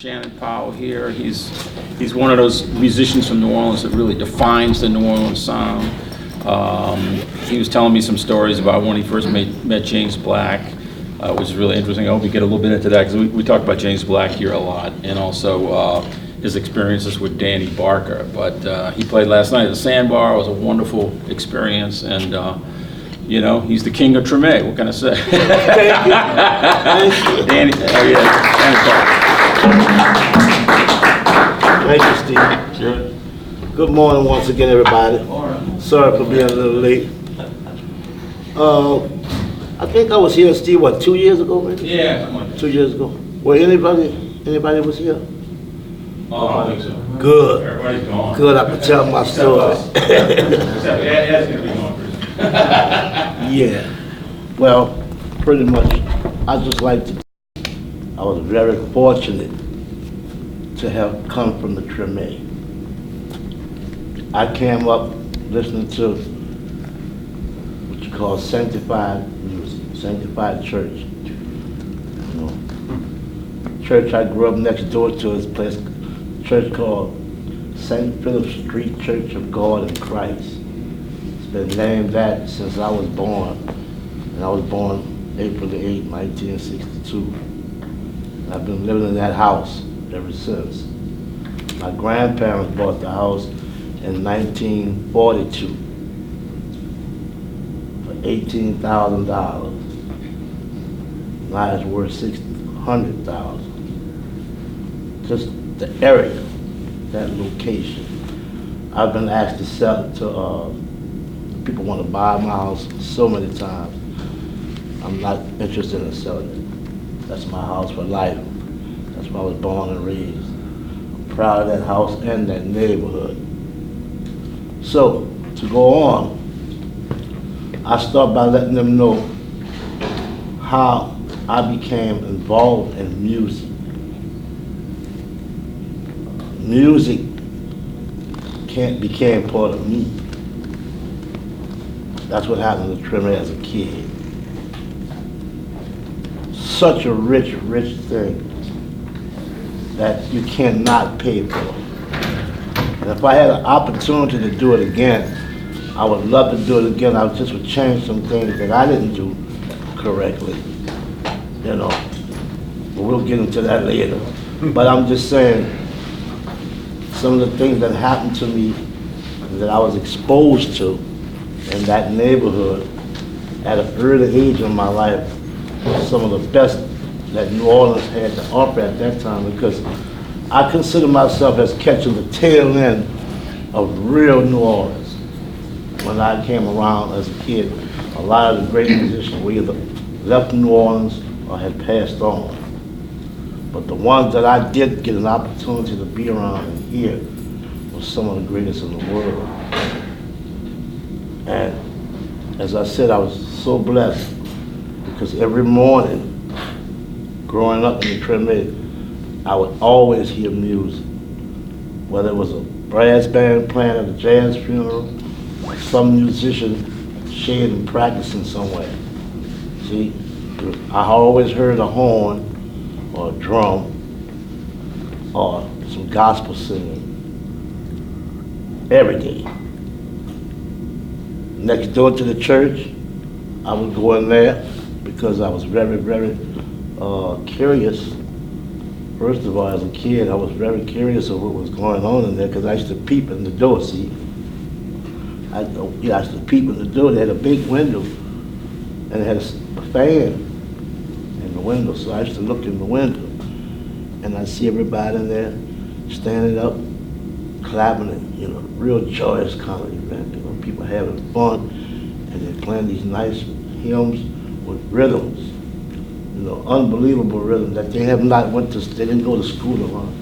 Shannon Powell here. He's one of those musicians from New Orleans that really defines the New Orleans sound. He was telling me some stories about when he first met James Black, which is really interesting. I hope we get a little bit into that because we talk about James Black here a lot, and also his experiences with Danny Barker. But he played last night at the Sandbar. It was a wonderful experience, and you know, he's the king of Treme. What can I say? Thank you. Danny, oh yeah, Danny Barker. Thank you, Steve. Sure. Good morning once again, everybody. Sorry for being a little late. I think I was here, Steve, what, 2 years ago, maybe? Yeah, something like that. 2 years ago. Well, anybody was here? Oh, I think so. Good. Everybody's gone. Good, I could tell my story. Ed's gonna be gone first. Yeah. Well, pretty much, I just like to, I was very fortunate to have come from the Treme. I came up listening to what you call sanctified music, sanctified church. You know, church I grew up next door to is a place, church called St. Philip Street Church of God in Christ. It's been named that since I was born, and I was born April the 8th, 1962. I've been living in that house ever since. My grandparents bought the house in 1942 for $18,000. Now it's worth $600,000. Just the area, that location. I've been asked to sell it to people want to buy my house so many times. I'm not interested in selling it. That's my house for life. That's where I was born and raised. I'm proud of that house and that neighborhood. So, to go on, I start by letting them know how I became involved in music. Music became part of me. That's what happened to Treme as a kid. Such a rich, rich thing that you cannot pay for. And if I had an opportunity to do it again, I would love to do it again. I just would change some things that I didn't do correctly, you know. But we'll get into that later. But I'm just saying, some of the things that happened to me that I was exposed to in that neighborhood at an early age in my life, some of the best that New Orleans had to offer at that time, because I consider myself as catching the tail end of real New Orleans. When I came around as a kid, a lot of the great musicians were either left New Orleans or had passed on. But the ones that I did get an opportunity to be around and hear were some of the greatest in the world. And as I said, I was so blessed because every morning, growing up in the Treme, I would always hear music. Whether it was a brass band playing at a jazz funeral, or some musician shading practicing somewhere. See, I always heard a horn or a drum or some gospel singing every day. Next door to the church, I would go in there because I was very, very curious. First of all, as a kid, I was very curious of what was going on in there because I used to peep in the door, see? I used to peep in the door. They had a big window and it had a fan in the window, so I used to look in the window and I see everybody in there standing up, clapping, and, you know, real joyous kind of event. You know, people having fun and they're playing these nice hymns with rhythms. You know, unbelievable rhythm that they have not went to, they didn't go to school to learn.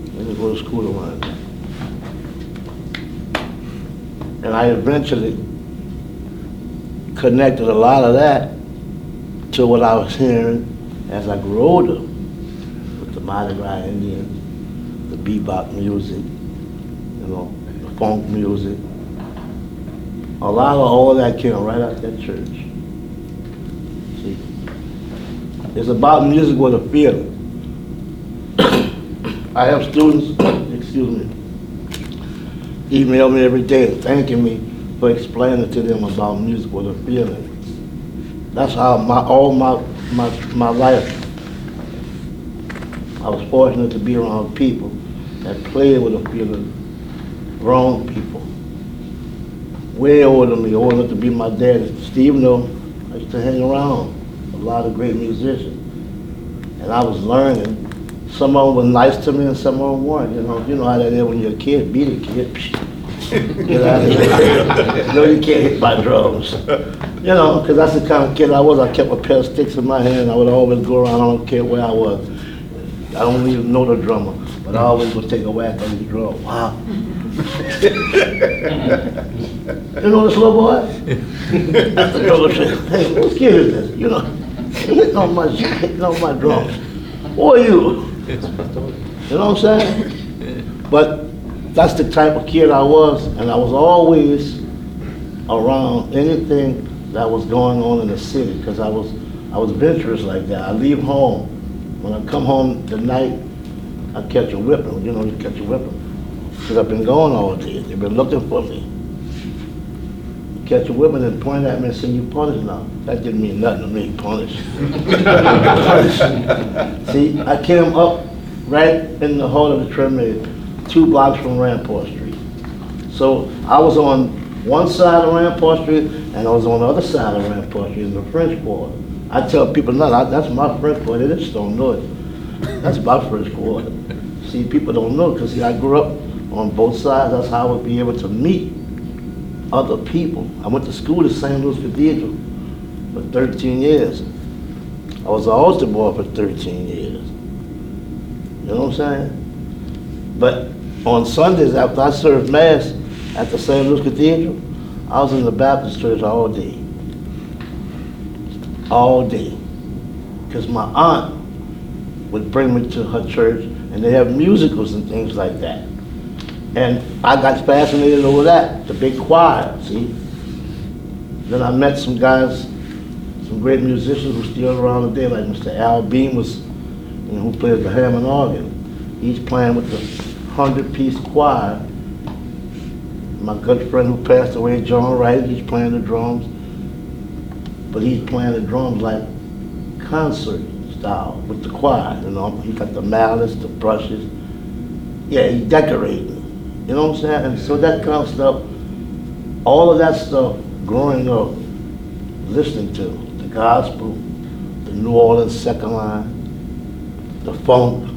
They didn't go to school to learn. And I eventually connected a lot of that to what I was hearing as I grew older with the Mardi Gras Indians, the bebop music, you know, the funk music. A lot of all that came right out that church. See, it's about music with a feeling. I have students, excuse me, email me every day thanking me for explaining to them about music with a feeling. That's how all my life, I was fortunate to be around people that played with a feeling, grown people, way older than me, old enough to be my dad. Steve knew I used to hang around a lot of great musicians, and I was learning. Some of them were nice to me and some of them weren't. You know how that is when you're a kid, beat a kid. Get out of here. No, you can't hit my drums. You know, because that's the kind of kid I was. I kept a pair of sticks in my hand. I would always go around. I don't care where I was. I don't even know the drummer, but I always would take a whack on his drum. Wow. You know this little boy? That's the drummer saying, hey, what kid is this? You know, hitting on my drums. Who are you? You know what I'm saying? But that's the type of kid I was, and I was always around anything that was going on in the city, because I was adventurous like that. I leave home. When I come home the night, I catch a whipping. You know, you catch a whipping. Because I've been gone all day. They've been looking for me. Catch a whipping and point at me and say, you punished now. That didn't mean nothing to me, punished. See, I came up right in the heart of the Treme, 2 blocks from Rampart Street. So I was on one side of Rampart Street and I was on the other side of Rampart Street in the French Quarter. I tell people, no, that's my French Quarter. They just don't know it. That's my French Quarter. See, people don't know because I grew up on both sides. That's how I would be able to meet other people. I went to school at St. Louis Cathedral for 13 years. I was an altar boy for 13 years. You know what I'm saying? But on Sundays, after I served Mass at the St. Louis Cathedral, I was in the Baptist church all day. All day. Because my aunt would bring me to her church, and they have musicals and things like that. And I got fascinated over that, the big choir, see? Then I met some guys, some great musicians who are still around today, like Mr. Al Beam who plays the Hammond organ. He's playing with the 100-piece choir. My good friend who passed away, John Wright, he's playing the drums. But he's playing the drums like concert style with the choir, you know? He got the mallets, the brushes. Yeah, he decorated. You know what I'm saying? And so that kind of stuff, all of that stuff, growing up, listening to the gospel, the New Orleans second line, the funk,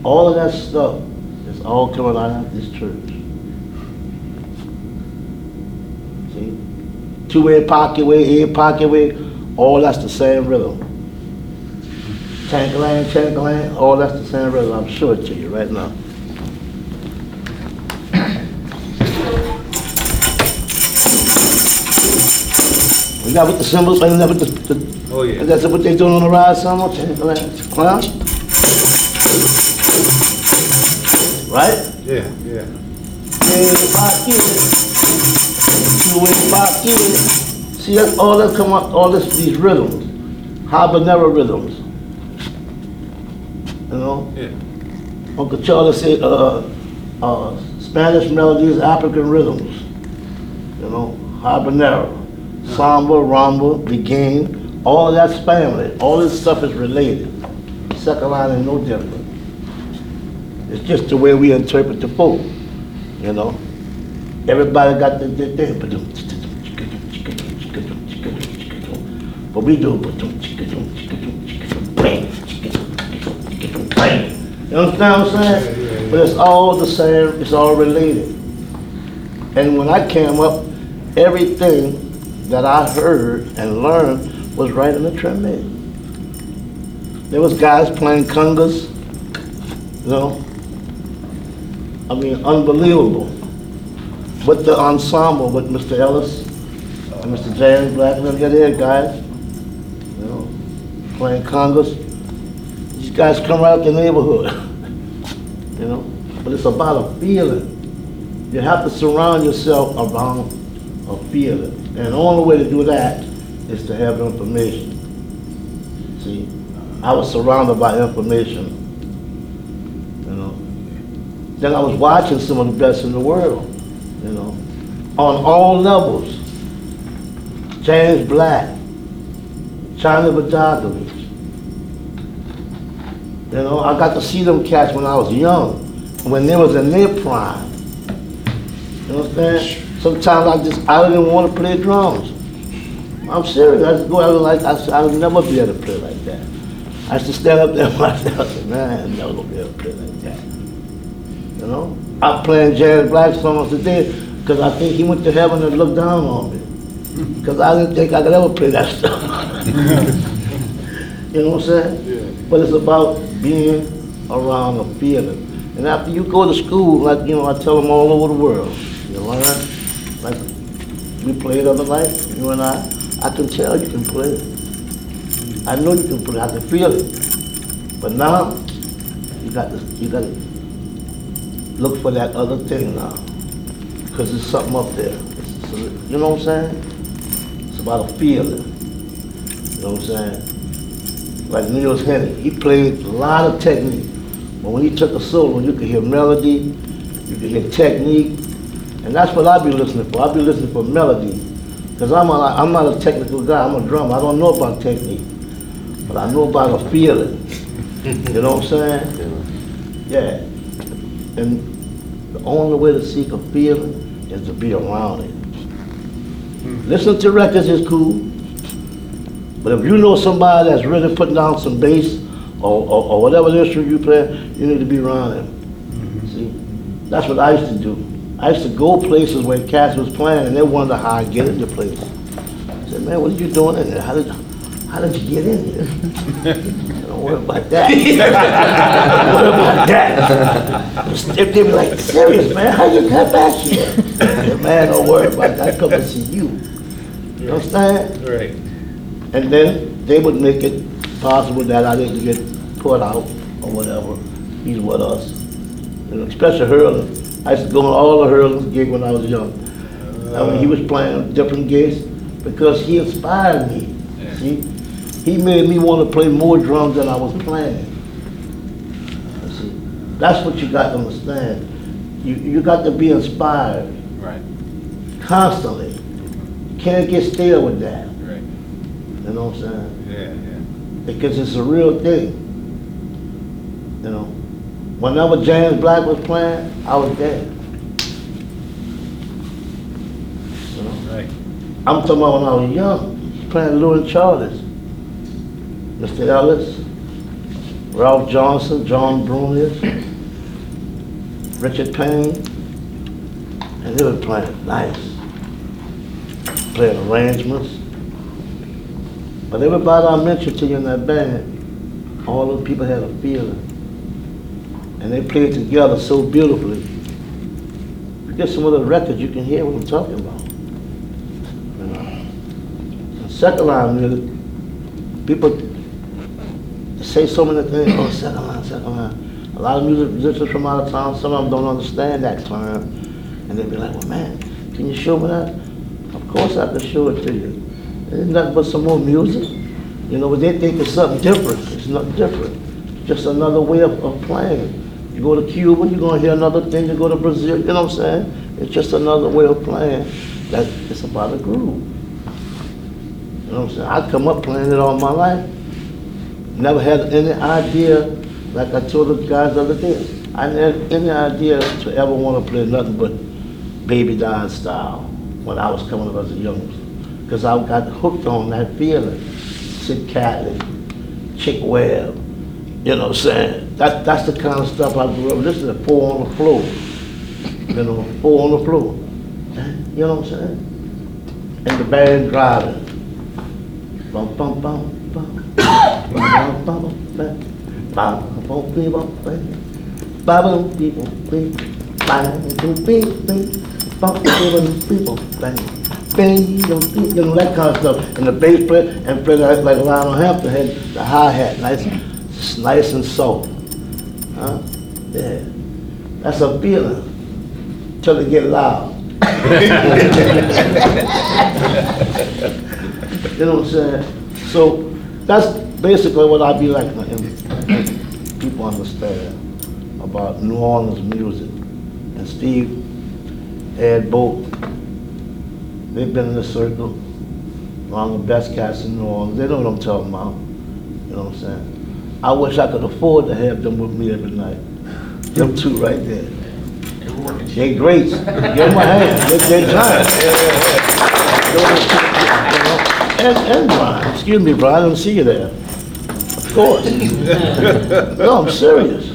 all of that stuff is all coming out of this church. See? 2-way, pocket way, 8 pocket way, all that's the same rhythm. Tank-a-lang, all that's the same rhythm. I'm sure it to you right now. We got with the cymbals, and that with the oh yeah. That's what they doing on the ride somewhere. Clown. Right? Yeah, yeah. 2-way pocket. See, that's all that come up, these rhythms, habanero rhythms. You know? Yeah. Uncle Charlie said, Spanish melodies, African rhythms. You know, habanero. Samba, rumba, beguine, all of that's family. All this stuff is related. Second line is no different. It's just the way we interpret the folk, you know. Everybody got their thing. But we do. You understand what I'm saying? But it's all the same, it's all related. And when I came up, everything that I heard and learned was right in the Treme. There was guys playing congas, you know. I mean, unbelievable. With the ensemble, with Mr. Ellis and Mr. James Black, and them there guys, you know, playing congas. These guys come right out the neighborhood, you know. But it's about a feeling. You have to surround yourself around a feeling. And the only way to do that is to have information. See, I was surrounded by information. then I was watching some of the best in the world, you know, on all levels. James Black, China Bajatovic. You know, I got to see them cats when I was young, when they was in their prime. You know what I'm saying? Sometimes I didn't want to play drums. I'm serious. I would never be able to play like that. I used to stand up there myself and say, man, I'm never gonna be able to play like that. You know? I'm playing James Black songs today because I think he went to heaven and looked down on me. Because I didn't think I could ever play that stuff. You know what I'm saying? Yeah. But it's about being around a feeling. And after you go to school, like, you know, I tell them all over the world, you know, like we played the other night, you and I can tell you can play. I know you can play, I can feel it. But now, you got to look for that other thing now. Because there's something up there. You know what I'm saying? It's about a feeling. You know what I'm saying? Like Niels Henning, he played a lot of technique. But when he took a solo, you could hear melody, you could hear technique. And that's what I be listening for. I be listening for melody. Because I'm not a technical guy, I'm a drummer. I don't know about technique. But I know about a feeling. You know what I'm saying? Yeah. And the only way to seek a feeling is to be around it. Listen to records is cool. But if you know somebody that's really putting down some bass or whatever instrument you play, you need to be around him. See? That's what I used to do. I used to go places where cats was playing and they wonder how I get into places. I said, man, what are you doing in there? How did you get in here? Don't worry about that. Don't worry about that. They be like, serious, man, how you got back here? I said, man, don't worry about that. I come to see you. You understand? Right. And then they would make it possible that I didn't get put out or whatever. He's with us. You know, especially Hurling. I used to go on all the Hurling's gigs when I was young. I mean, he was playing different gigs because he inspired me. Yeah. See? He made me want to play more drums than I was playing. See? That's what you got to understand. You got to be inspired. Right. Constantly. You can't get stale with that. Right. You know what I'm saying? Yeah, yeah. Because it's a real thing. You know, whenever James Black was playing, I was there. You know? Right. I'm talking about when I was young, playing Louis Charles, Mr. Ellis, Ralph Johnson, John Brunius, Richard Payne, and they were playing nice, playing arrangements. But everybody I mentioned to you in that band, all those people had a feeling. And they played together so beautifully. You get some of the records, you can hear what I'm talking about. You know? And second line music, people say so many things, oh, second line, second line. A lot of musicians from out of town, some of them don't understand that term. And they be like, well, man, can you show me that? Of course I can show it to you. It's nothing but some more music. You know, but they think it's something different. It's not different. It's just another way of playing. You go to Cuba, you're gonna hear another thing. You go to Brazil, you know what I'm saying? It's just another way of playing. That it's about a groove. You know what I'm saying? I come up playing it all my life. Never had any idea, like I told the guys the other day, I never had any idea to ever want to play nothing but Baby Don style when I was coming up as a youngster. Because I got hooked on that feeling. Sid Catley, Chick Webb, you know what I'm saying? That's the kind of stuff I grew up listening to, Four on the Floor. You know, Four on the Floor. You know what I'm saying? And the band driving. Bum, bum, bum, bum. Bum, bum, bum, bum. Bum, bum, bum, bum, bum. Bum, bum, people, bing. Bang, bing, bing, bing. Bum, bum, people, bang. Bing, you know, that kind of stuff. And the bass player and play like Lionel Hampton had the hi-hat, nice and soft. Huh? Yeah. That's a feeling. Till it get loud. You know what I'm saying? So that's basically what I be like, and people understand about New Orleans music. and Steve, Ed, both. They've been in the circle, among the best cats in New Orleans. They know what I'm talking about. You know what I'm saying? I wish I could afford to have them with me every night. Them two right there. They're great. Give them a hand. They're giants. And Brian. Excuse me, Brian. I didn't see you there. Of course. No, I'm serious.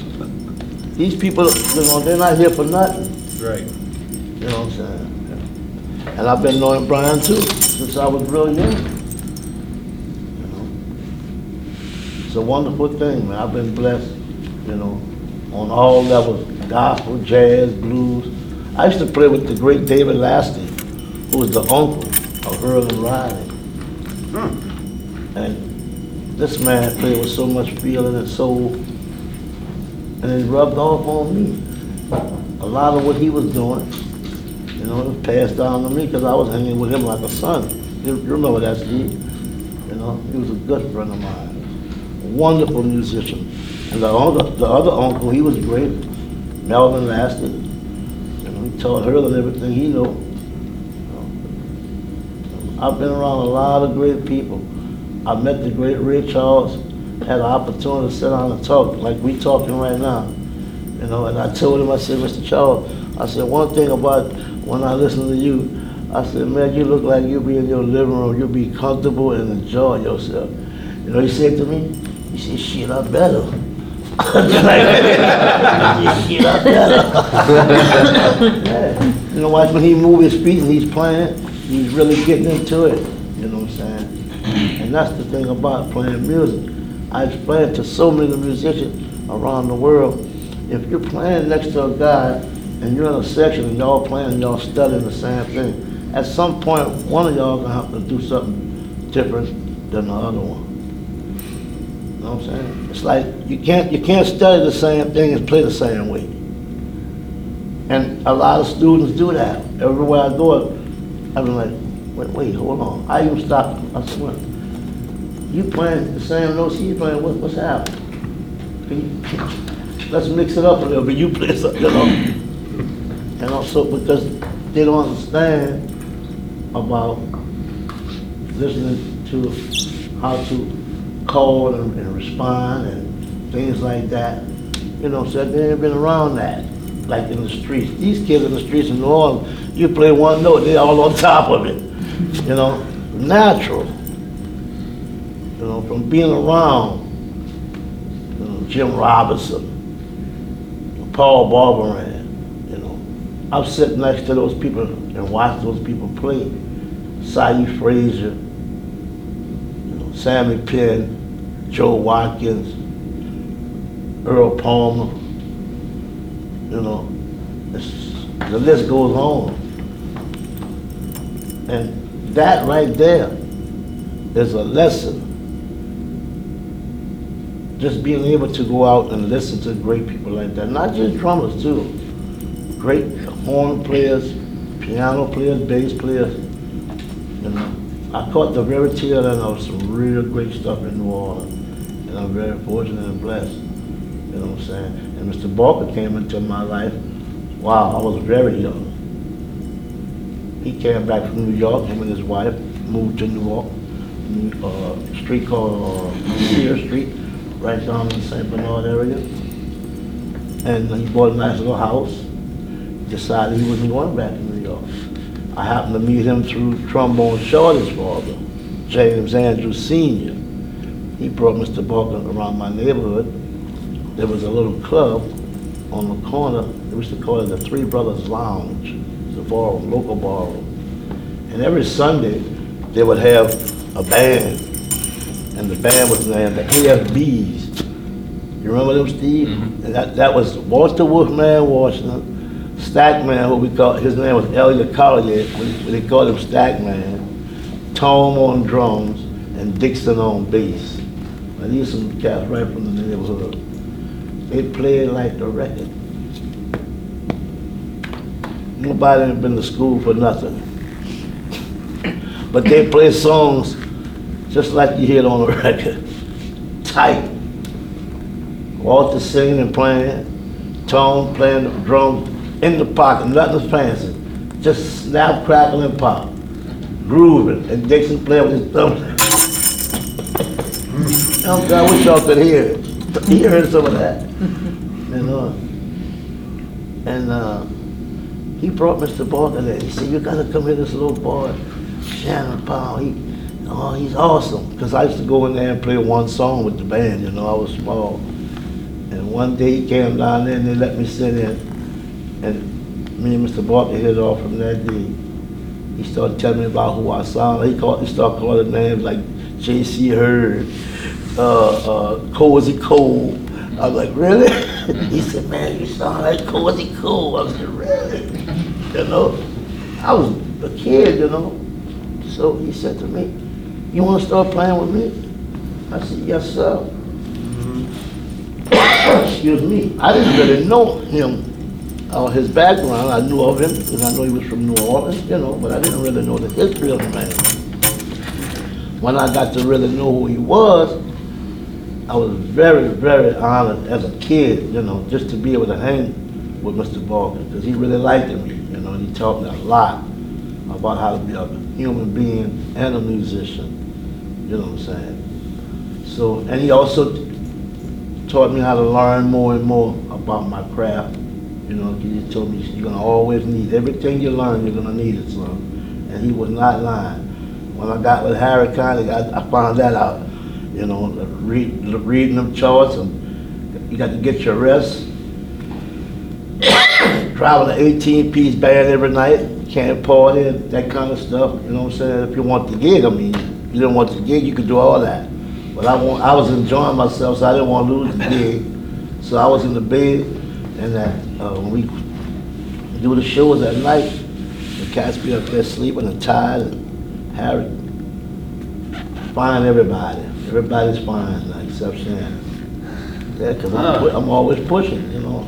These people, you know, they're not here for nothing. Right. You know what I'm saying? And I've been knowing Brian too, since I was real young. You know? It's a wonderful thing, man. I've been blessed, you know, on all levels, gospel, jazz, blues. I used to play with the great David Lasty, who was the uncle of Earl and Riley. And this man played with so much feeling and soul, and it rubbed off on me. A lot of what he was doing, you know, it was passed down to me because I was hanging with him like a son. You remember that, Steve? You know, he was a good friend of mine. A wonderful musician. And the other uncle, he was great. Melvin Lasty. You know, he taught Hurley everything he knew. I've been around a lot of great people. I met the great Ray Charles, had an opportunity to sit down and talk like we talking right now. You know, and I told him, I said, Mr. Charles, I said, one thing about when I listen to you, I said, man, you look like you be in your living room, you be comfortable and enjoy yourself. You know, he said to me, he said, shit, I better. Shit, I better. Yeah. You know, like when he move his feet and he's playing, he's really getting into it. You know what I'm saying? And that's the thing about playing music. I explain to so many musicians around the world, if you're playing next to a guy and you're in a section and y'all playing and y'all studying the same thing, at some point, one of y'all gonna have to do something different than the other one. You know what I'm saying? It's like you can't study the same thing and play the same way. And a lot of students do that. Everywhere I go, I've been like, wait, hold on. I even stopped. I said, what? You playing the same notes he's playing, what's happening? Let's mix it up a little bit. You play something, you know? And also because they don't understand about listening to how to call and respond and things like that. You know, so they ain't been around that, like in the streets. These kids in the streets in New Orleans, you play one note, they're all on top of it. You know, natural. You know, from being around, you know, Jim Robinson, Paul Barberan, you know. I've sat next to those people and watched those people play. Cy Frazier, you know, Sammy Penn, Joe Watkins, Earl Palmer, you know, the list goes on. And that right there is a lesson. Just being able to go out and listen to great people like that, not just drummers too, great horn players, piano players, bass players, you know. I caught the very tail end of some real great stuff in New Orleans, and I'm very fortunate and blessed, you know what I'm saying? And Mr. Barker came into my life, wow, I was very young. He came back from New York, him and his wife moved to New York, a street called Sear Street, right down in the St. Bernard area. And he bought a nice little house, decided he wasn't going back to New York. I happened to meet him through Trombone Shorty's father, James Andrews Sr. He brought Mr. Barker around my neighborhood. There was a little club on the corner, we used to call it the Three Brothers Lounge. It's a ballroom, local ballroom. And every Sunday, they would have a band, and the band was named the AFBs. You remember them, Steve? Mm-hmm. And that was Walter Wolfman Washington, Stackman, who we call, his name was Elliot Collier, they called him Stackman, Tom on drums, and Dixon on bass. And these are some cats right from the neighborhood. They played like the record. Nobody ain't been to school for nothing. But they play songs just like you hear it on the record. Tight. Walter singing and playing, Tom playing the drum, in the pocket, nothing fancy. Just snap, crackle, and pop. Grooving, and Dixon playing with his thumb. Oh, God, I wish y'all could hear it. He heard some of that. And he brought Mr. Barker there. He said, you gotta come here, this little boy, Shannon Powell. He's awesome. Because I used to go in there and play one song with the band, you know, I was small. And one day he came down there and they let me sit in. And me and Mr. Barker hit it off from that day. He started telling me about who I saw. He started calling names like J.C. Hurd, Cozy Cole. I was like, really? He said, man, you sound like Cozy Cole. I said, really? You know, I was a kid, you know. So he said to me, you want to start playing with me? I said, yes, sir. Excuse me. I didn't really know him, his background. I knew of him because I know he was from New Orleans, you know, but I didn't really know the history of the man. When I got to really know who he was, I was very, very honored as a kid, you know, just to be able to hang with Mr. Barker, because he really liked me, you know, and he taught me a lot about how to be a human being and a musician, you know what I'm saying? So, and he also taught me how to learn more and more about my craft, you know, he told me you're gonna always need, everything you learn, you're gonna need it, son, and he was not lying. When I got with Harry Connick, I found that out. You know, reading them charts, and you got to get your rest. Driving an 18-piece band every night, can't party, that kind of stuff. You know what I'm saying? If you want the gig, I mean, you didn't want the gig, you could do all that. But I was enjoying myself, so I didn't want to lose the gig. So I was in the bed, and when we do the shows at night, the cats be up there sleeping and tired, and Harry find everybody. Everybody's fine, like, except Shannon. Yeah, because I'm always pushing, you know.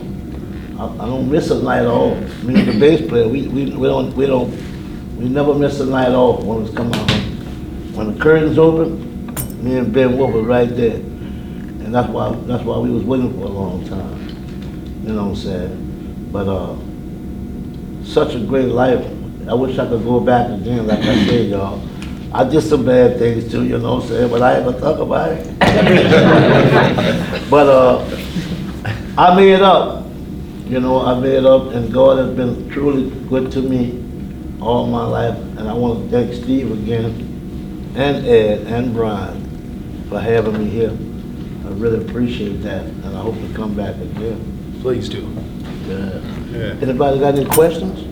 I don't miss a night off. Me and the bass player, we never miss a night off when it's coming home. When the curtains open, me and Ben Wolf was right there. And that's why we was waiting for a long time. You know what I'm saying? But such a great life. I wish I could go back again, like I said, y'all. I did some bad things too, you know what I'm saying, but I ain't gonna talk about it. But I made up, you know, I made up, and God has been truly good to me all my life, and I want to thank Steve again, and Ed, and Brian for having me here. I really appreciate that, and I hope to come back again. Please do. Yeah. Anybody got any questions?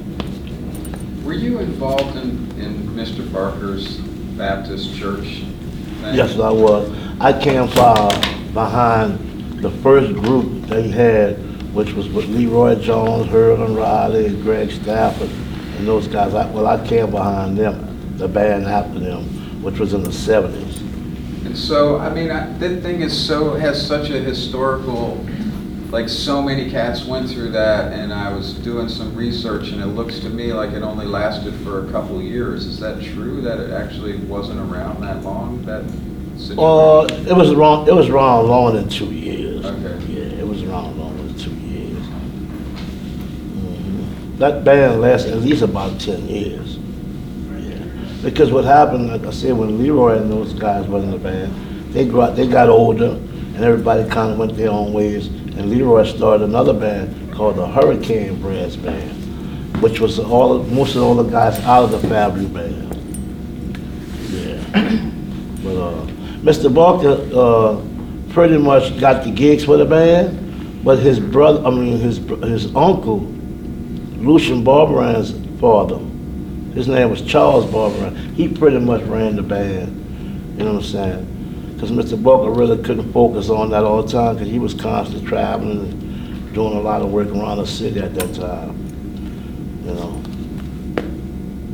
Were you involved in Mr. Barker's Baptist church thing? Yes, I was. I came behind the first group they had, which was with Leroy Jones, Herman Riley, Greg Stafford, and those guys. I came behind them, the band after them, which was in the 70s. And so, I mean, that thing has such a historical, like, so many cats went through that, and I was doing some research, and it looks to me like it only lasted for a couple years. Is that true, that it actually wasn't around that long, that situation? It was around longer than 2 years. Okay. Yeah, it was around longer than 2 years. That band lasted at least about 10 years. Yeah. Because what happened, like I said, when Leroy and those guys were in the band, they got older, and everybody kind of went their own ways. And Leroy started another band called the Hurricane Brass Band, which was most of all the guys out of the Fabry Band. Yeah. But Mr. Barker pretty much got the gigs for the band, but his brother, his uncle, Lucian Barberan's father, his name was Charles Barberan. He pretty much ran the band. You know what I'm saying? Because Mr. Barker really couldn't focus on that all the time because he was constantly traveling and doing a lot of work around the city at that time. You know,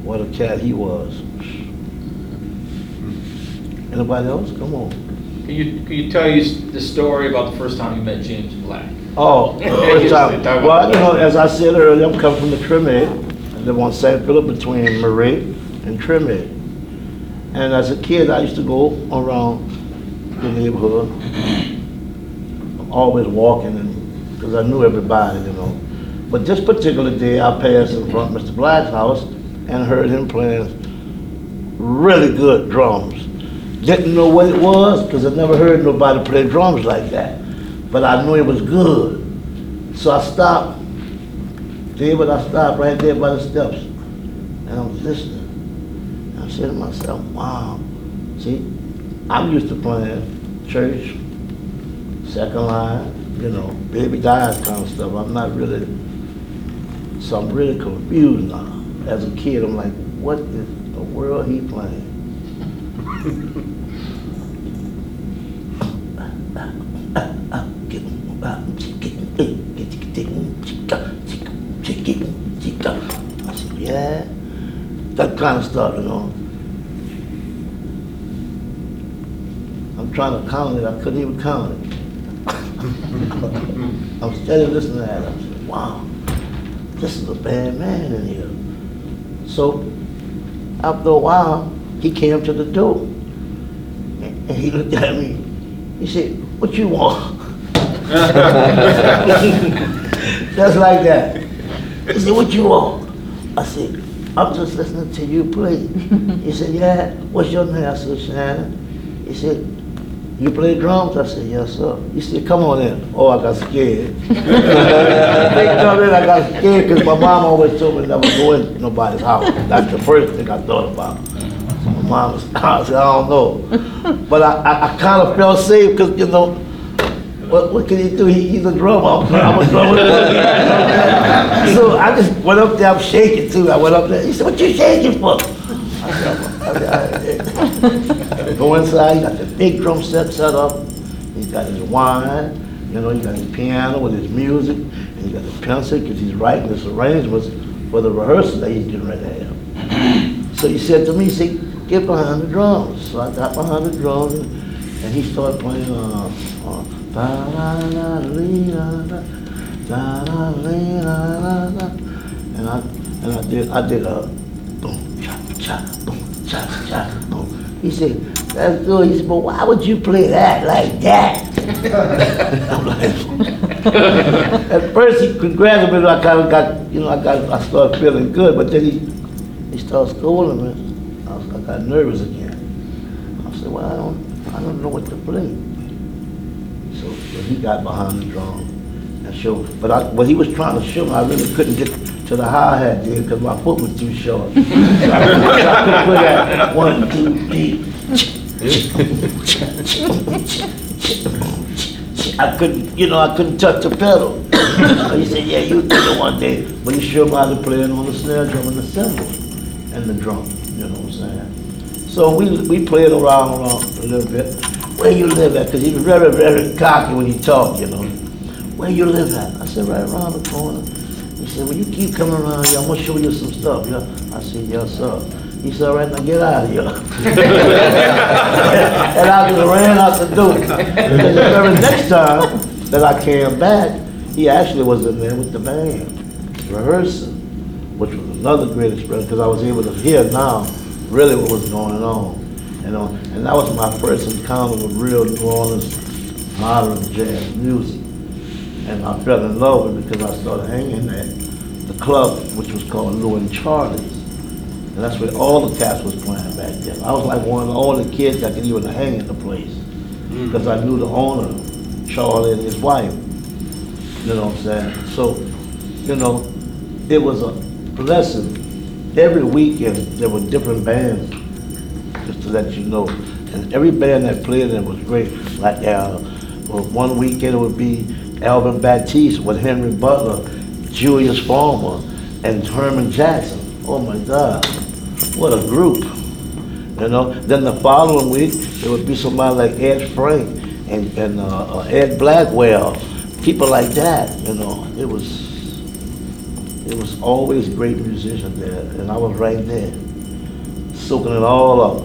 what a cat he was. Anybody else? Come on. Can you tell the story about the first time you met James Black? Oh, first time. Well, you know, as I said earlier, I'm coming from the Treme. I live on St. Philip between Marie and Treme. And as a kid, I used to go around the neighborhood. I'm always walking, because I knew everybody, you know. But this particular day, I passed in front of Mr. Black's house and heard him playing really good drums. Didn't know what it was, because I never heard nobody play drums like that. But I knew it was good. So I stopped. David, I stopped right there by the steps. And I was listening. And I said to myself, wow. See, I'm used to playing church, second line, you know, baby dies kind of stuff. I'm not really, so I'm really confused now. As a kid, I'm like, what in the world he playing? I said, yeah, that kind of stuff, you know. I'm trying to count it, I couldn't even count it. I'm steady listening to that. I said, wow, this is a bad man in here. So after a while, he came to the door and he looked at me. He said, what you want? Just like that. He said, what you want? I said, I'm just listening to you play. He said, yeah, what's your name? I said, Shannon. He said, you play drums? I said, yes, sir. He said, come on in. Oh, I got scared. They come in, I got scared because my mom always told me never go in nobody's house. That's the first thing I thought about. So my mom was, I said, I don't know. But I kind of felt safe because, you know, what can he do? He's a drummer. I'm a drummer. So I just went up there, I'm shaking too. I went up there, he said, what you shaking for? Go inside, he got the big drum set up, he's got his wine, you know, he got his piano with his music, and he got his pencil because he's writing his arrangements for the rehearsal that he's getting ready to have. So he said to me, he said, get behind the drums. So I got behind the drums and he started playing and I did a boom, cha, cha, boom, cha, cha, boom. He said, that's good. He said, but why would you play that like that? I'm like, at first he congratulated me. I kind of got, you know, I started feeling good, but then he started scolding me. I got nervous again. I said, well, I don't know what to play. So he got behind the drum and showed, but what he was trying to show me, I really couldn't get to the hi-hat there because my foot was too short. So I couldn't put that 1, 2, 3. I couldn't touch the pedal. So he said, yeah, you do it one day. But he showed me how to play it on the snare drum and the cymbal and the drum, you know what I'm saying? So we played around a little bit. Where you live at? Because he was very, very cocky when he talked, you know. Where you live at? I said, right around the corner. He said, well, you keep coming around here, I'm gonna show you some stuff, yeah? I said, yes, sir. He said, all right, now get out of here. And I just ran out the door. And the very next time that I came back, he actually was in there with the band, rehearsing, which was another great experience because I was able to hear now really what was going on. You know, and that was my first encounter with real New Orleans modern jazz music. And I fell in love with it because I started hanging at the club, which was called Lou and Charlie's. And that's where all the cats was playing back then. I was like one of the only kids that could even hang in the place. Because I knew the owner, Charlie, and his wife. You know what I'm saying? So, you know, it was a blessing. Every weekend there were different bands, just to let you know. And every band that played there was great. Like well, one weekend it would be Alvin Baptiste with Henry Butler, Julius Farmer, and Herman Jackson. Oh my God, what a group. You know, then the following week, it would be somebody like Ed Frank and Ed Blackwell, people like that, you know. It was always great musicians there, and I was right there, soaking it all up.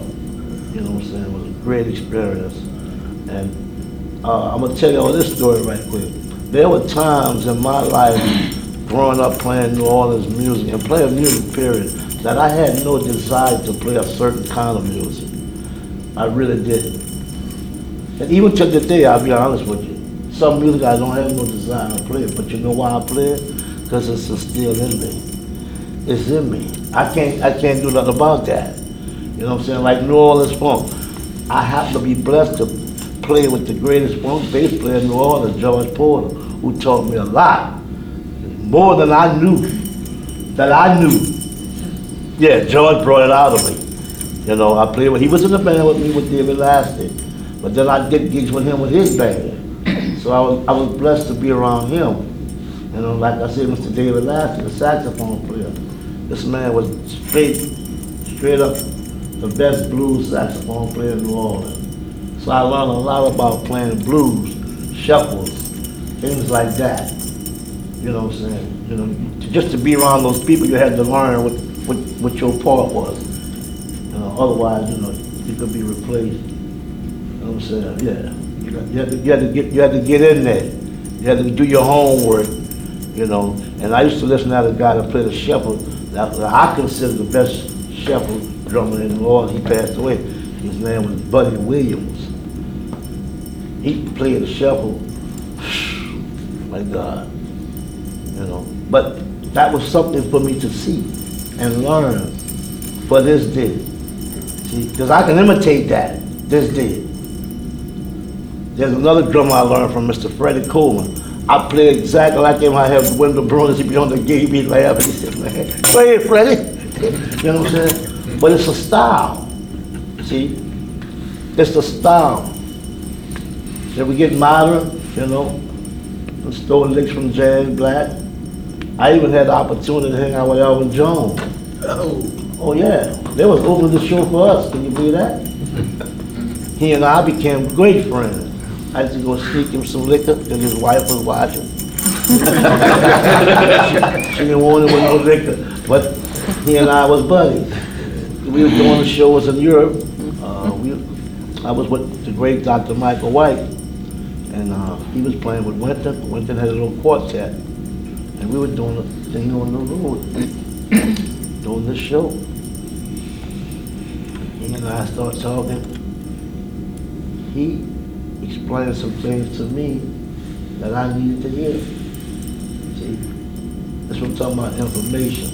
You know what I'm saying? It was a great experience. And I'm gonna tell you all this story right quick. There were times in my life, growing up playing New Orleans music, and playing music period, that I had no desire to play a certain kind of music. I really didn't. And even to today, I'll be honest with you, some music I don't have no desire to play it, but you know why I play it? because it's still in me. It's in me. I can't do nothing about that. You know what I'm saying? Like New Orleans funk. I happen to be blessed to play with the greatest funk bass player in New Orleans, George Porter, who taught me a lot. More than I knew. Yeah, George brought it out of me. You know, I played with, he was in the band with me with David Lasting, but then I did gigs with him with his band. So I was blessed to be around him. You know, like I said, Mr. David Lasting, the saxophone player. This man was straight up the best blues saxophone player in New Orleans. So I learned a lot about playing blues, shuffles, things like that. You know what I'm saying? You know, just to be around those people, you had to learn what your part was. You know, otherwise, you know, you could be replaced. You know what I'm saying? Yeah. You had to get in there. You had to do your homework. You know, and I used to listen to a guy that played a shuffle that I consider the best shuffle drummer in New Orleans. He passed away. His name was Buddy Williams. He played a shuffle. My God. You know, but that was something for me to see and learn for this day. See, because I can imitate that this day. There's another drummer I learned from, Mr. Freddie Coleman. I play exactly like him. I have the window brothers. He be on the gate, he be laughing. He said, man, go ahead, Freddie. You know what I'm saying? But it's a style. See? It's the style. Then we get modern, you know, and stole licks from James Black. I even had the opportunity to hang out with Elvin Jones. Oh yeah. They was opening the show for us. Can you believe that? He and I became great friends. I used to go sneak him some liquor because his wife was watching. She didn't want him with no liquor, but he and I was buddies. We were doing the shows in Europe. I was with the great Dr. Michael White, and he was playing with Winton. Winton had a little quartet, and we were doing a thing on the road, doing this show. He and I started talking. He explained some things to me that I needed to hear. See, that's what I'm talking about, information.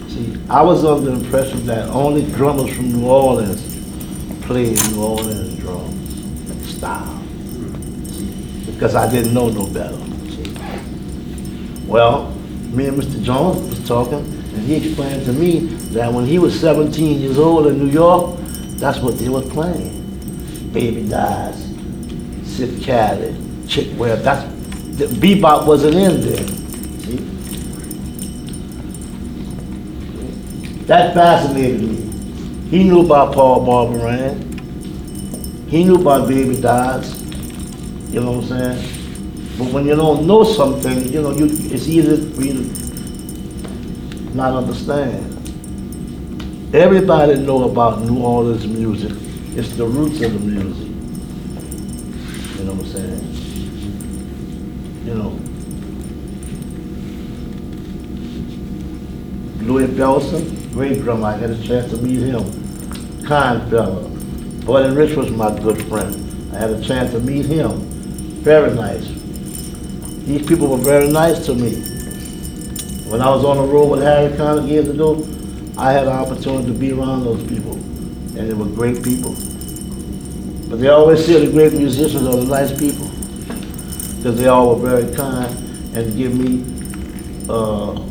See, I was under the impression that only drummers from New Orleans played New Orleans drums style. See, because I didn't know no better. See. Well, me and Mr. Jones was talking, and he explained to me that when he was 17 years old in New York, that's what they were playing. Baby Dies, Sid Catlett, Chick Ware, the bebop wasn't in there, see? That fascinated me. He knew about Paul Barbaran. He knew about Baby Dies, you know what I'm saying? But when you don't know something, you know, it's easy for you to not understand. Everybody know about New Orleans music. It's the roots of the music. You know what I'm saying? You know. Louis Bellson, great drummer. I had a chance to meet him. Kind fella. Buddy Rich was my good friend. I had a chance to meet him. Very nice. These people were very nice to me. When I was on the road with Harry Connick years ago, I had an opportunity to be around those people. And they were great people. But they always say the great musicians are the nice people, because they all were very kind and give me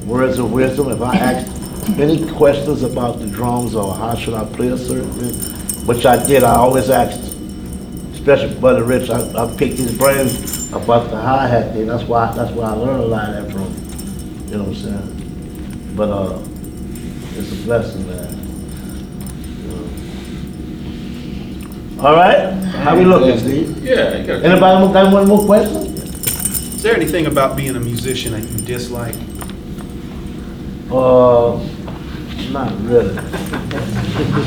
words of wisdom. If I asked any questions about the drums or how should I play a certain thing, which I did, I always asked, especially Buddy Rich. I picked his brains about the hi-hat thing. That's why I learned a lot of that from. You know what I'm saying? But it's a blessing, man. All right, how we looking, Steve? Yeah. You got Anybody got one more question? Is there anything about being a musician that you dislike? Not really.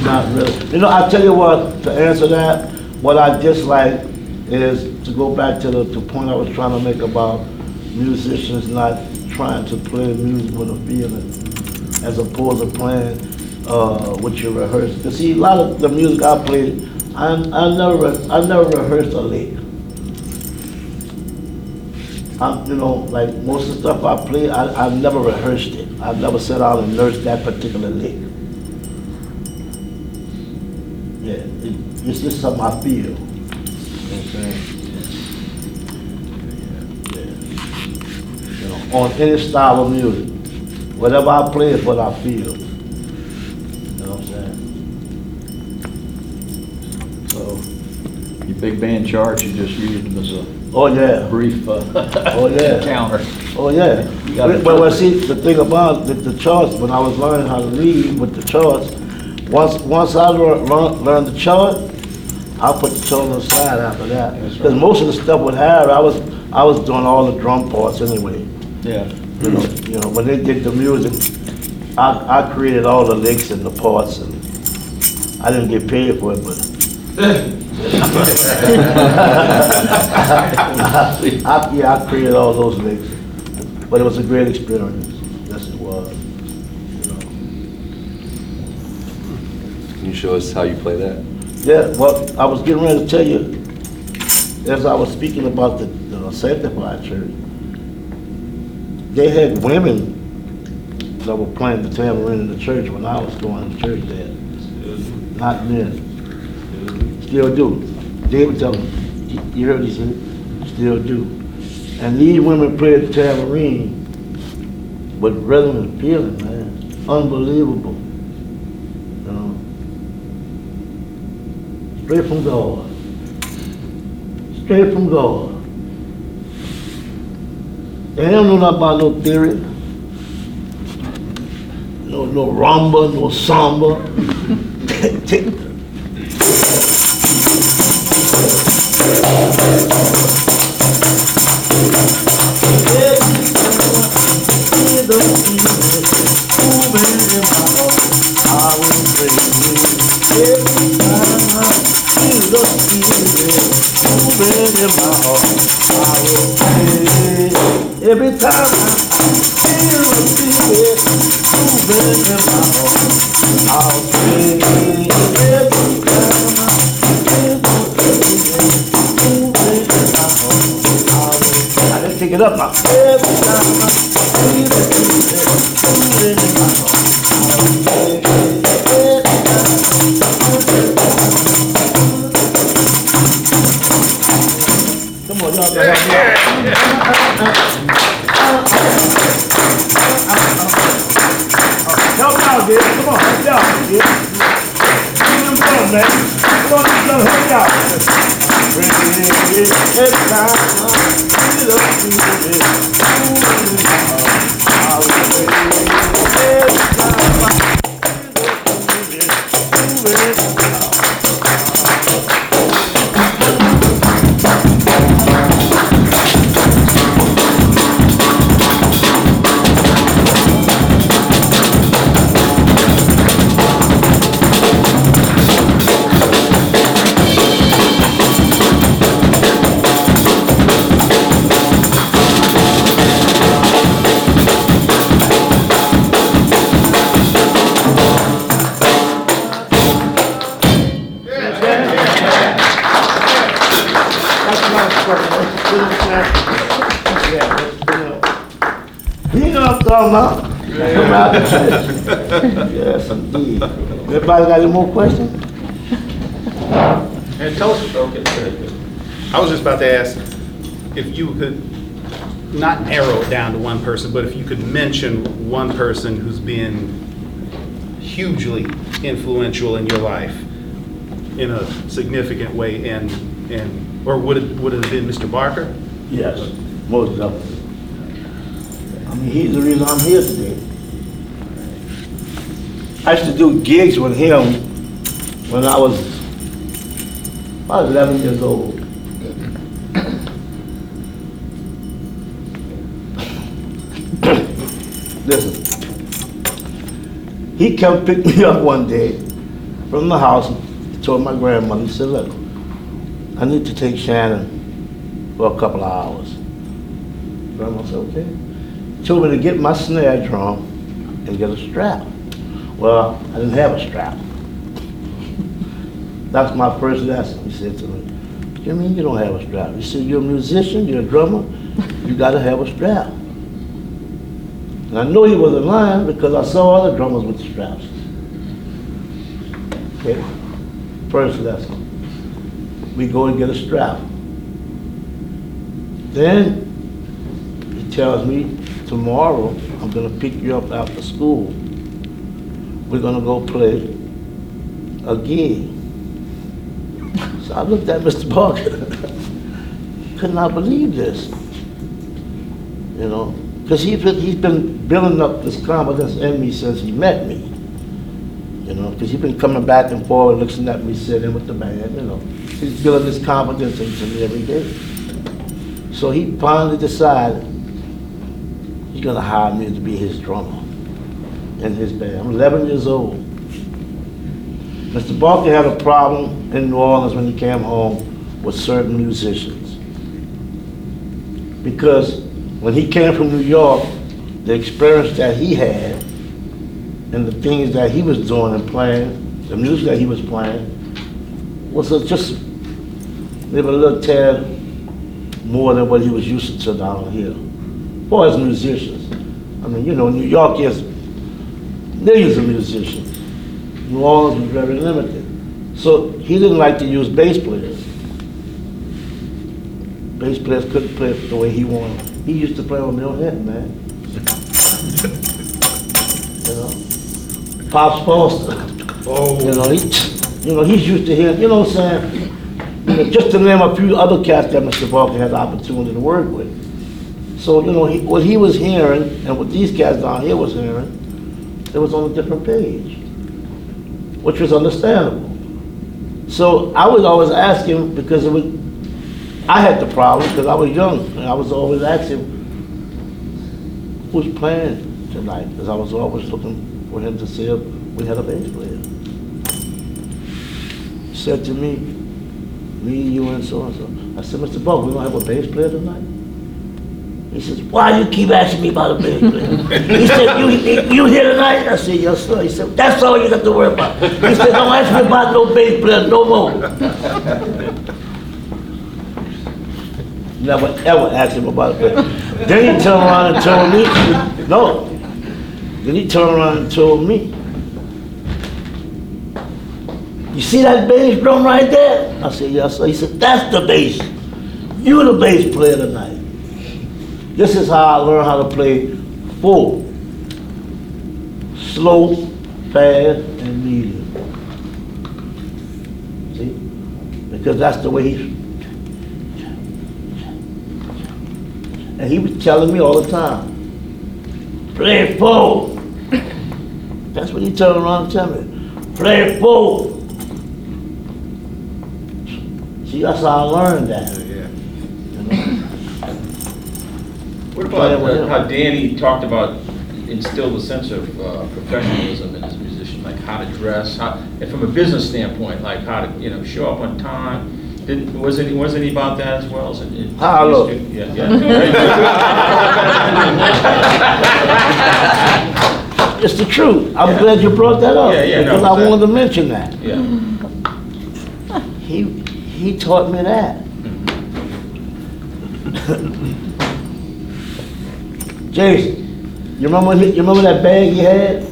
Not really. You know, I'll tell you what, to answer that, what I dislike is to go back to the point I was trying to make about musicians not trying to play music with a feeling, as opposed to playing what you rehearse. Because see, a lot of the music I play, I never rehearsed a lick. You know, like most of the stuff I play, I've never rehearsed it. I've never sat down and nursed that particular lick. Yeah, it's just something I feel. You know what I'm saying? Yeah. You know, on any style of music. Whatever I play is what I feel. You know what I'm saying? So. Your big band charts, you just used them as a Oh, yeah. brief Oh, yeah. counter. Oh, yeah. You got it. Well, see, the thing about the charts, when I was learning how to read with the charts, once I learned the chart, I put the chart on the side after that. Because most of the stuff with Harry, I was doing all the drum parts anyway. Yeah. You know, when they did the music, I created all the licks and the parts, and I didn't get paid for it, but I created all those licks, but it was a great experience. Yes, it was. You know. Can you show us how you play that? Yeah, well, I was getting ready to tell you, as I was speaking about the Sanctified Church, they had women that were playing the tambourine in the church when I was going to church there. Not men. Still do. David tell them, you heard he said, still do. And these women played the tambourine with rhythm and feeling, man. Unbelievable. You know. Straight from God. Straight from God. They don't know nothing about no theory. No rumba, no samba. Every time I feel the spirit moving in my heart, I'll sing. Every time I feel the spirit moving in my heart, I didn't pick it up now. Every time I feel the spirit moving in my heart, I'll sing. Come on, y'all got help me out, dude. Come on, help me out, dude. Keep them going, man. Come on, help me out. Every time I feel the spirit moving in my heart, I will sing. Every time I feel the spirit moving in my heart. You know what I'm talking about? Yes, indeed. Everybody got any more questions? And tell us, okay. I was just about to ask if you could not narrow it down to one person, but if you could mention one person who's been hugely influential in your life in a significant way, or would it have been Mr. Barker? Yes, most definitely. I mean, he's the reason I'm here today. I used to do gigs with him when I was about 11 years old. Listen, he come pick me up one day from the house, told my grandmother, he said, look, I need to take Shannon for a couple of hours. Grandma said, okay. Told me to get my snare drum and get a strap. Well, I didn't have a strap. That's my first lesson, he said to me. What do you mean you don't have a strap? He said, you're a musician, you're a drummer, you gotta have a strap. And I know he wasn't lying because I saw other drummers with straps. Okay, first lesson. We go and get a strap. Then he tells me, tomorrow I'm gonna pick you up after school. We're gonna go play a gig. So I looked at Mr. Barker, could not believe this, you know, because he's been building up this confidence in me since he met me, you know, because he's been coming back and forward, looking at me sitting with the band, you know. He's building this confidence into me every day. So he finally decided he's gonna hire me to be his drummer in his band. I'm 11 years old. Mr. Barker had a problem in New Orleans when he came home with certain musicians. Because when he came from New York, the experience that he had and the things that he was doing and playing, the music that he was playing, was just maybe a little tad more than what he was used to down here. For as musicians. I mean, you know, New York has millions of musicians. New Orleans was very limited. So he didn't like to use bass players. Bass players couldn't play it the way he wanted. He used to play on Mill Hinton, man. You know? Pops Foster. Oh. You know, he's used to hearing, you know what I'm saying? You know, just to name a few other cats that Mr. Barker had the opportunity to work with. So, you know, what he was hearing and what these cats down here was hearing, it was on a different page, which was understandable. So I would always ask him, because I had the problem, because I was young, and I was always asking, who's playing tonight? Because I was always looking for him to see if we had a bass player. He said to me, you and so-and-so. I said, Mr. Barker, we don't have a bass player tonight? He says, why do you keep asking me about a bass player? He said, you here tonight? I said, yes, sir. He said, that's all you got to worry about. He said, don't ask me about no bass player no more. Never ever asked him about it. Then he turned around and told me, no. Then he turned around and told me, you see that bass drum right there? I said, yes, sir. He said, that's the bass. You're the bass player tonight. This is how I learned how to play full, slow, fast, and medium. See? Because that's the way and he was telling me all the time, play full. That's what he turned around and tell me, play full. See, that's how I learned that. What about how Danny talked about, instilled a sense of professionalism in his musician, like how to dress, and from a business standpoint, like how to, you know, show up on time. Wasn't he about that as well? How I look? Yeah. It's the truth. I'm glad you brought that up. Because I wanted to mention that. Yeah. He taught me that. Jason, you remember that bag he had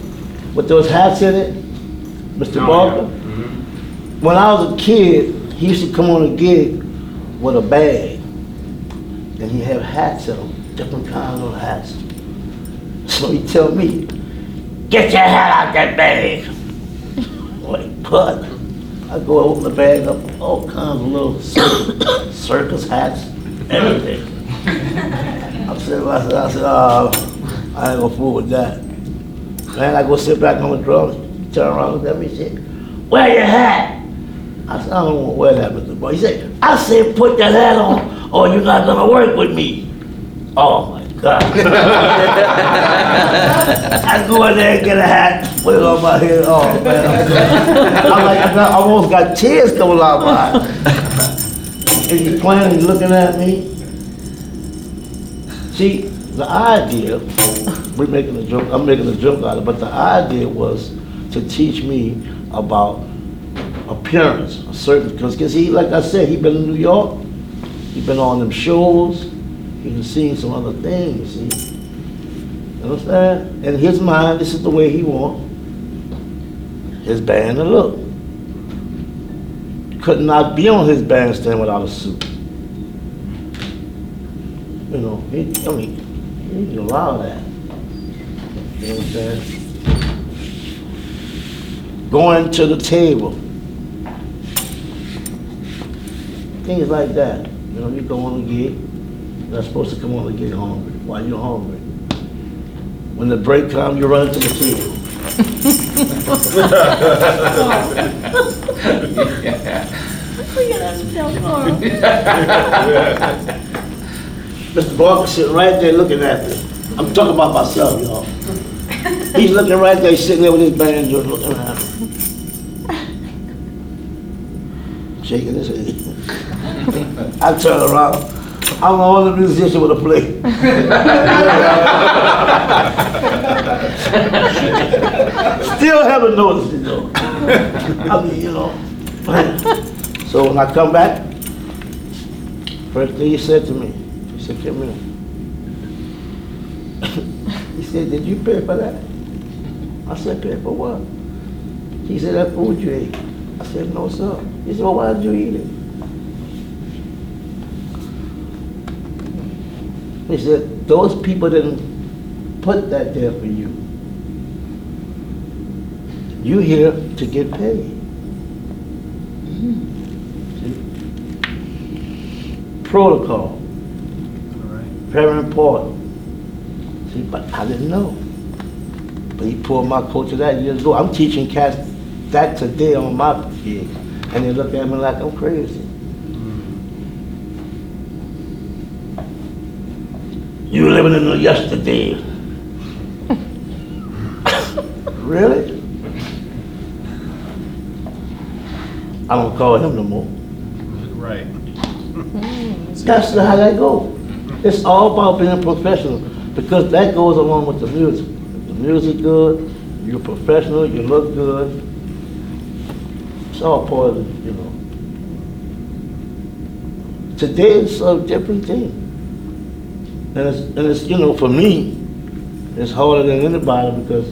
with those hats in it, Mr. Barker? Yeah. Mm-hmm. When I was a kid, he used to come on a gig with a bag, and he had hats in them, different kinds of hats. So he tell me, get your hat out that bag. Like, what? I go open the bag up, all kinds of little circus hats, everything. I said, oh, I ain't gonna fool with that. Man, I go sit back on the drums, turn around, look at me, and say, wear your hat. I said, I don't want to wear that, Mr. Boy. He said, I said, put that hat on, or you're not gonna work with me. Oh my God. I go in there and get a hat, put it on my head. Oh man. I almost got tears coming out of my eyes. And he's playing, he's looking at me. See, the idea, I'm making a joke out of it, but the idea was to teach me about a appearance, a certain, because he, like I said, he been in New York, he been on them shows, he done seen some other things, see? You understand? In his mind, this is the way he want his band to look. Could not be on his bandstand without a suit. You know, he didn't allow that. You know what I'm saying? Going to the table. Things like that. You know, you go on a gig, you're not supposed to come on a gig hungry. Why you hungry? When the break comes, you run to the table. Mr. Barker sitting right there looking at me. I'm talking about myself, y'all. He's looking right there, sitting there with his banjo, looking at me. Shaking his head. I turn around. I'm the only musician with a plate. Still haven't noticed it though. I mean, you know. So when I come back, first thing he said to me, he said, come here. He said, did you pay for that? I said, pay for what? He said, that food you ate. I said, no, sir. He said, well, why did you eat it? He said, those people didn't put that there for you. You here to get paid. See? Protocol. Very important. See, but I didn't know. But he pulled my coat to that years ago. I'm teaching cats that today on my gig. And they look at me like I'm crazy. You living in the yesterday. Really? I don't call him no more. Right. That's how that goes. It's all about being professional because that goes along with the music. If the music good, you're professional, you look good. It's all part of it, you know. Today it's a different thing. And it's, you know, for me, it's harder than anybody because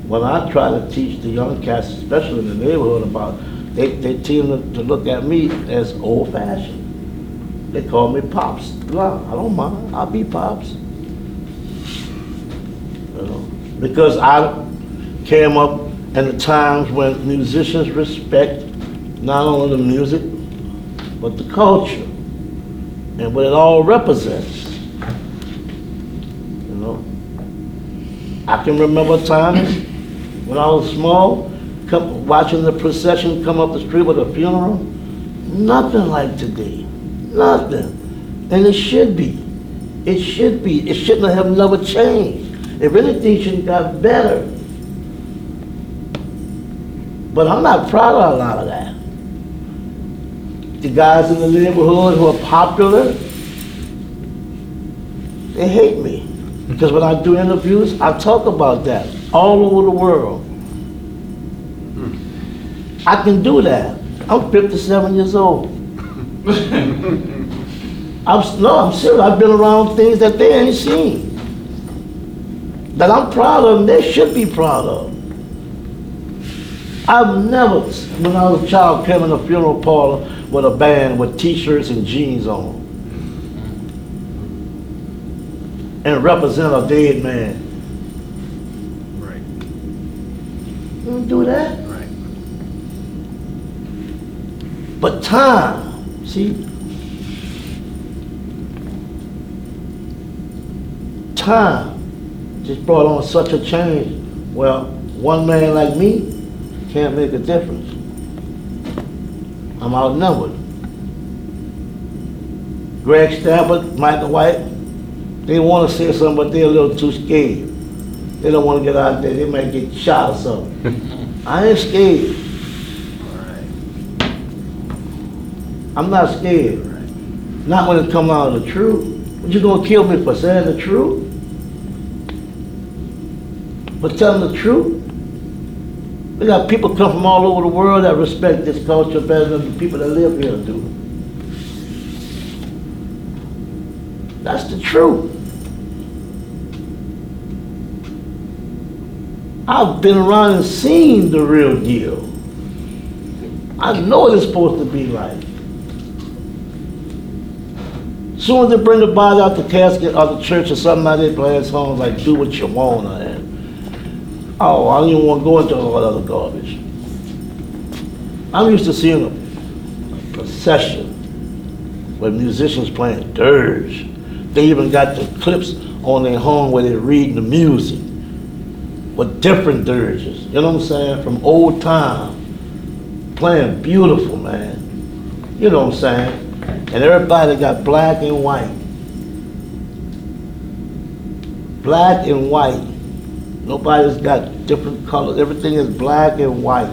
when I try to teach the young cats, especially in the neighborhood, about, they tend to look at me as old-fashioned. They call me Pops. No, I don't mind. I'll be Pops. You know, because I came up in the times when musicians respect not only the music, but the culture and what it all represents. I can remember times when I was small, watching the procession come up the street with a funeral. Nothing like today. Nothing. And it should be. It should be. It shouldn't have never changed. If anything, it should have got better. But I'm not proud of a lot of that. The guys in the neighborhood who are popular, they hate me. Because when I do interviews, I talk about that all over the world. I can do that. I'm 57 years old. I'm serious. I've been around things that they ain't seen. That I'm proud of and they should be proud of. I've never, when I was a child, came in a funeral parlor with a band with t-shirts and jeans on. And represent a dead man. Right. You don't do that. Right. But time, see? Time just brought on such a change. Well, one man like me can't make a difference. I'm outnumbered. Greg Stafford, Michael White, they want to say something, but they're a little too scared. They don't want to get out there. They might get shot or something. I ain't scared. I'm not scared. Not when it comes out of the truth. But you gonna kill me for saying the truth? For telling the truth? We got people come from all over the world that respect this culture better than the people that live here do. That's the truth. I've been around and seen the real deal. I know what it's supposed to be like. Soon as they bring the body out the casket or the church or something like that, play songs like "Do What You Want" and I don't even want to go into all that other garbage. I'm used to seeing a procession with musicians playing dirge. They even got the clips on their home where they're reading the music with different dirges. You know what I'm saying? From old time, playing beautiful, man. You know what I'm saying? And everybody got black and white. Black and white. Nobody's got different colors. Everything is black and white.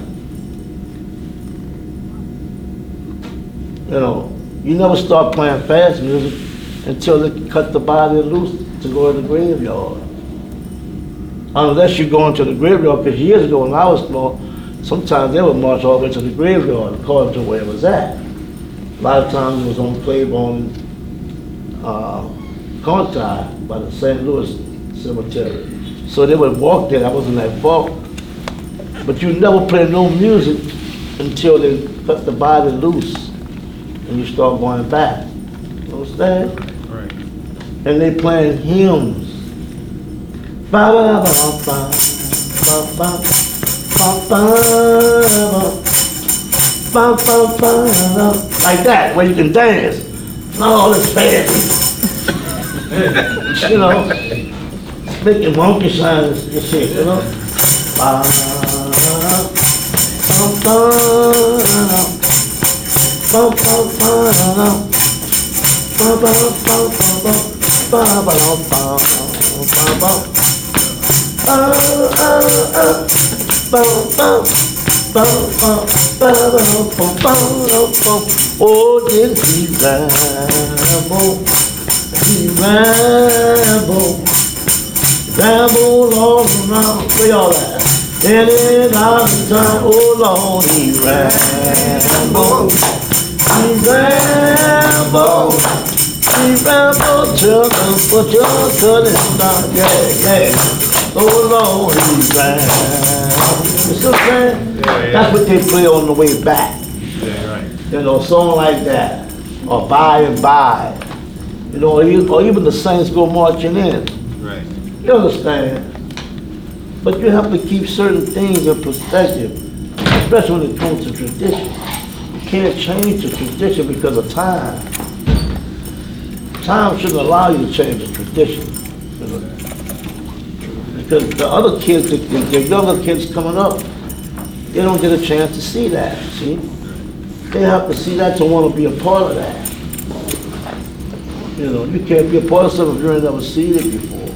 You know, you never start playing fast music until they cut the body loose to go to the graveyard. Unless you go into the graveyard, because years ago when I was small, sometimes they would march all the way to the graveyard according to where it was at. A lot of times it was on Claiborne Conti by the St. Louis Cemetery. So they would walk there. I was in that vault. But you never play no music until they cut the body loose and you start going back. You understand? Right. And they playing hymns. Ba ba ba ba ba ba ba ba ba ba ba, like that, where you can dance. Not all this fancy. You know, making monkey signs and shit, you know. Ba ba ba ba oh, did he ramble all around, where y'all at? In and out of time, oh Lord, he rambled till the butcher cut him down, yeah. Oh Lord, he rambled. You see what I'm saying? Yeah. That's what they play on the way back. Yeah, right. You know, a song like that, or By and By, you know, or even the Saints Go Marching In. Right. You understand? But you have to keep certain things in perspective, especially when it comes to tradition. You can't change the tradition because of time. Time shouldn't allow you to change the tradition. You know? Because the other kids, the younger kids coming up, they don't get a chance to see that, see? They have to see that to want to be a part of that. You know, you can't be a part of something if you ain't never seen it before.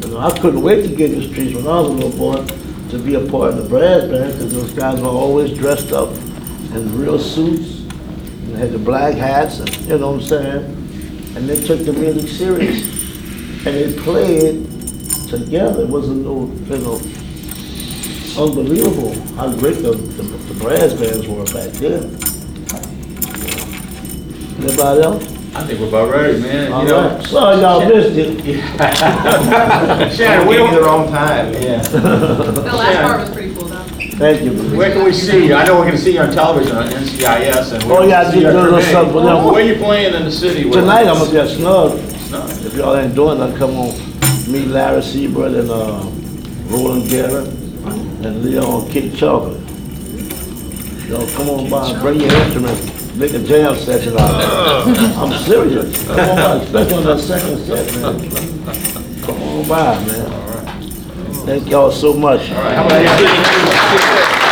You know, I couldn't wait to get in the streets when I was a little boy to be a part of the brass band, because those guys were always dressed up in real suits and had the black hats, and you know what I'm saying? And they took the music serious, and they played together. It wasn't no, you know, unbelievable how great the brass bands were back then. Anybody else? I think we're about ready, man. All You know, right. Sorry y'all missed it. Shannon, we gave you the wrong time. Yeah. The last part was pretty cool though. Thank you. Where can we see you? I know we're gonna see you on television on NCIS and. Oh, yeah, I did see you at do a little Treme. something with them. Where you playing in the city? Tonight I'm gonna be at Snug. Snug. If y'all ain't doing that, come on. Meet Larry Seabird and Roland Garrett and Leon Kitty Chocolate. Y'all come on by, bring your instruments. Make a jam session out of it. I'm serious. Come on by, especially on that second set, man. Come on by, man. Thank y'all so much. All right. How about you?